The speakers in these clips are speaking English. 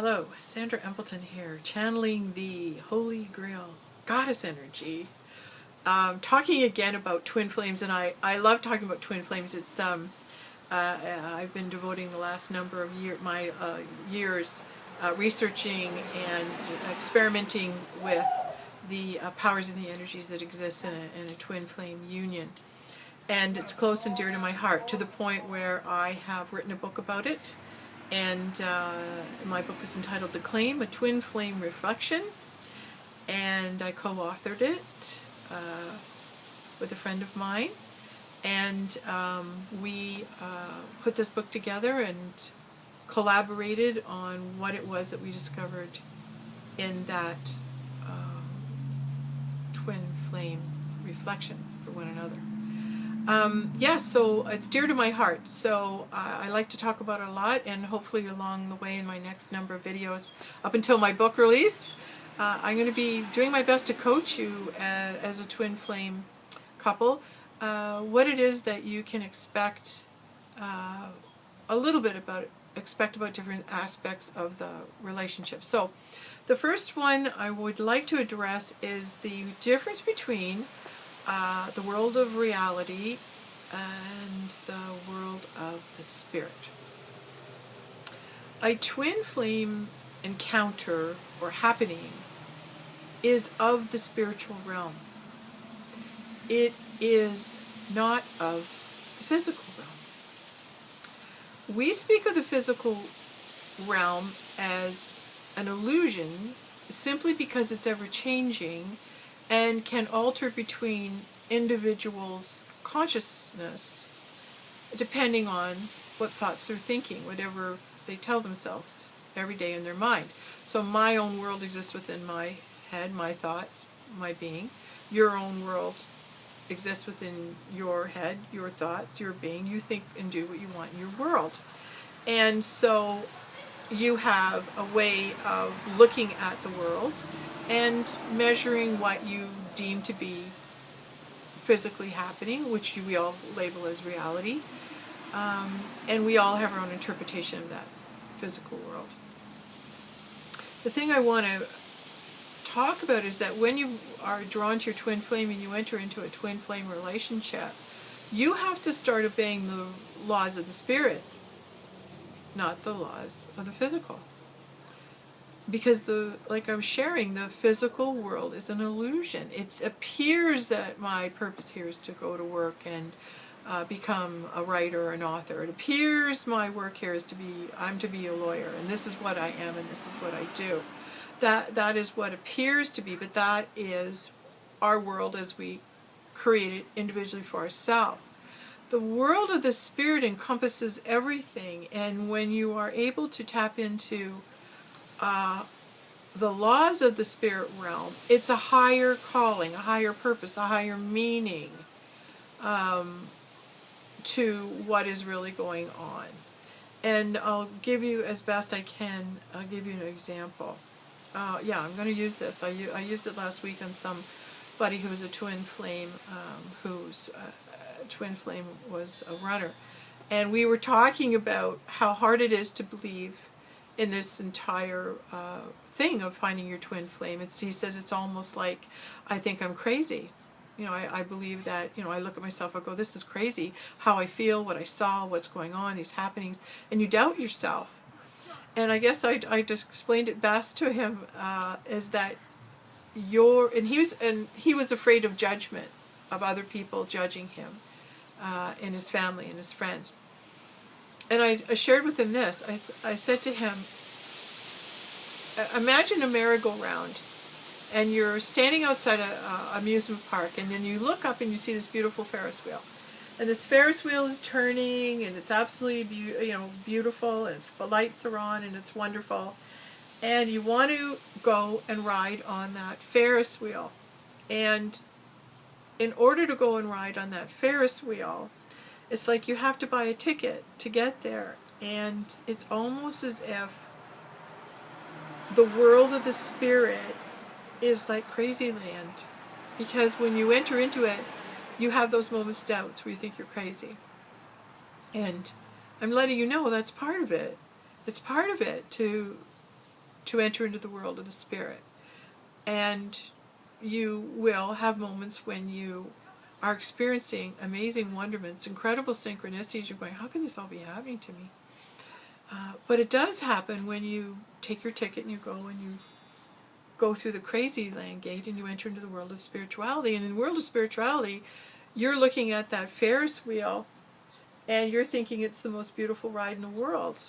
Hello, Sandra Embleton here, channeling the Holy Grail Goddess energy. Talking again about twin flames, and I love talking about twin flames. It's I've been devoting the last number of years researching and experimenting with the powers and the energies that exist in a twin flame union. And it's close and dear to my heart, to the point where I have written a book about it. And my book is entitled The Claim, A Twin Flame Reflection. And I co-authored it with a friend of mine. And we put this book together and collaborated on what it was that we discovered in that twin flame reflection for one another. Yes, so it's dear to my heart. So I like to talk about it a lot, and hopefully along the way in my next number of videos, up until my book release, I'm going to be doing my best to coach you as a twin flame couple, what it is that you can expect, a little bit about different aspects of the relationship. So the first one I would like to address is the difference between the world of reality and the world of the spirit. A twin flame encounter or happening is of the spiritual realm. It is not of the physical realm. We speak of the physical realm as an illusion simply because it's ever changing and can alter between individuals' consciousness depending on what thoughts they're thinking, whatever they tell themselves every day in their mind. So my own world exists within my head, my thoughts, my being. Your own world exists within your head, your thoughts, your being. You think and do what you want in your world. And so you have a way of looking at the world and measuring what you deem to be physically happening, which we all label as reality. And we all have our own interpretation of that physical world. The thing I want to talk about is that when you are drawn to your twin flame and you enter into a twin flame relationship, you have to start obeying the laws of the spirit, not the laws of the physical. Because like I was sharing, the physical world is an illusion. It appears that my purpose here is to go to work and become a writer or an author. It appears my work here is I'm to be a lawyer, and this is what I am and this is what I do. That is what appears to be, but that is our world as we create it individually for ourselves. The world of the spirit encompasses everything, and when you are able to tap into the laws of the spirit realm, it's a higher calling, a higher purpose, a higher meaning to what is really going on. And I'll give you, as best I can, I'll give you an example. Yeah, I'm going to use this. I used it last week on somebody who was a twin flame, whose twin flame was a runner. And we were talking about how hard it is to believe in this entire thing of finding your twin flame. He says it's almost like, I think I'm crazy. You know, I believe that, you know, I look at myself, I go, this is crazy, how I feel, what I saw, what's going on, these happenings, and you doubt yourself. And I guess I just explained it best to him, is that he was afraid of judgment, of other people judging him, and his family and his friends. And I shared with him this. I said to him, imagine a merry-go-round, and you're standing outside an amusement park, and then you look up and you see this beautiful Ferris wheel. And this Ferris wheel is turning, and it's absolutely beautiful, and the lights are on, and it's wonderful. And you want to go and ride on that Ferris wheel. And in order to go and ride on that Ferris wheel, it's like you have to buy a ticket to get there. And it's almost as if the world of the spirit is like crazy land. Because when you enter into it, you have those moments, doubts, where you think you're crazy. And I'm letting you know that's part of it. It's part of it to to enter into the world of the spirit. And you will have moments when you are experiencing amazing wonderments, incredible synchronicities. You're going, how can this all be happening to me? But it does happen when you take your ticket and you go through the crazy land gate and you enter into the world of spirituality. And in the world of spirituality, you're looking at that Ferris wheel and you're thinking it's the most beautiful ride in the world.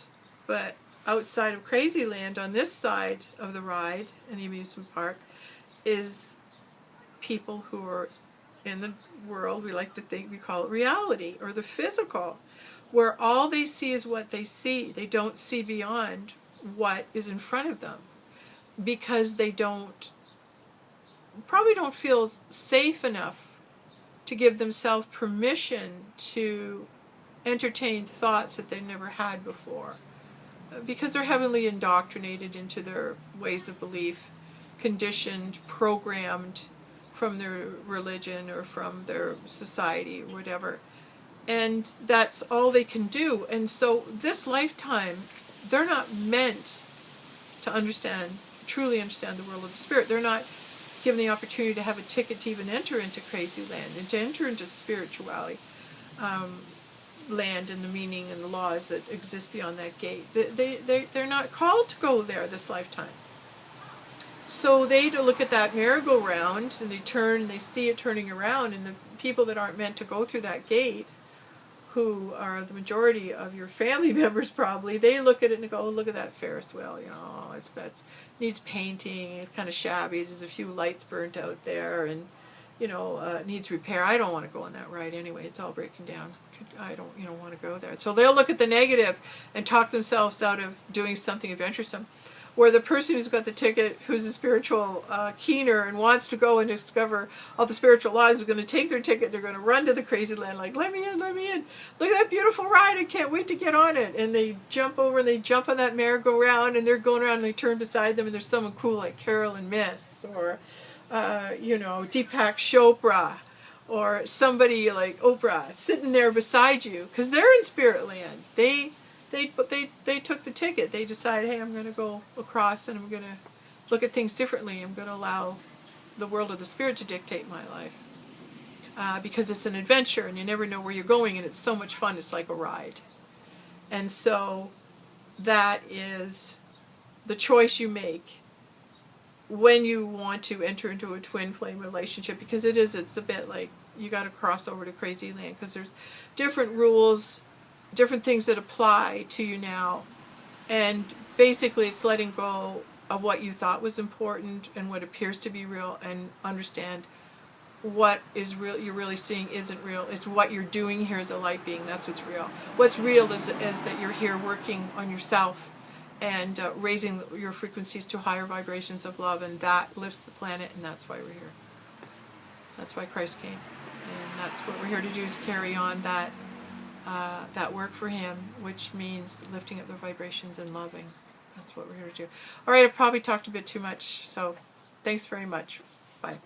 But outside of crazy land, on this side of the ride in the amusement park, is people who are in the world, we like to think, we call it reality, or the physical, where all they see is what they see. They don't see beyond what is in front of them, because they probably don't feel safe enough to give themselves permission to entertain thoughts that they've never had before, because they're heavily indoctrinated into their ways of belief, conditioned, programmed from their religion or from their society or whatever. And that's all they can do. And so this lifetime, they're not meant to truly understand the world of the spirit. They're not given the opportunity to have a ticket to even enter into crazy land and to enter into spirituality, land and the meaning and the laws that exist beyond that gate. They're not called to go there this lifetime. So they look at that merry-go-round and they turn and they see it turning around, and the people that aren't meant to go through that gate, who are the majority of your family members probably, they look at it and go, oh, look at that Ferris wheel, that needs painting, it's kind of shabby, there's a few lights burnt out there, and it needs repair. I don't want to go on that ride anyway, it's all breaking down. I don't want to go there. So they'll look at the negative and talk themselves out of doing something adventuresome. Where the person who's got the ticket, who's a spiritual keener and wants to go and discover all the spiritual laws, is going to take their ticket, they're going to run to the crazy land like, let me in, look at that beautiful ride, I can't wait to get on it. And they jump over and they jump on that merry-go-round and they're going around and they turn beside them and there's someone cool like Carolyn Miss or, Deepak Chopra or somebody like Oprah sitting there beside you, because they're in spirit land. They took the ticket. They decided, hey, I'm going to go across and I'm going to look at things differently. I'm going to allow the world of the spirit to dictate my life. Because it's an adventure and you never know where you're going, and it's so much fun. It's like a ride. And so that is the choice you make when you want to enter into a twin flame relationship, because it's a bit like you got to cross over to crazy land, because there's different rules, different things that apply to you now, and basically it's letting go of what you thought was important and what appears to be real, and understand what is real, you're really seeing isn't real. It's what you're doing here as a light being. That's what's real. What's real is that you're here working on yourself and raising your frequencies to higher vibrations of love, and that lifts the planet, and that's why we're here. That's why Christ came, and that's what we're here to do, is carry on that work for him, which means lifting up the vibrations and loving. That's what we're here to do. All right, I've probably talked a bit too much, so thanks very much. Bye.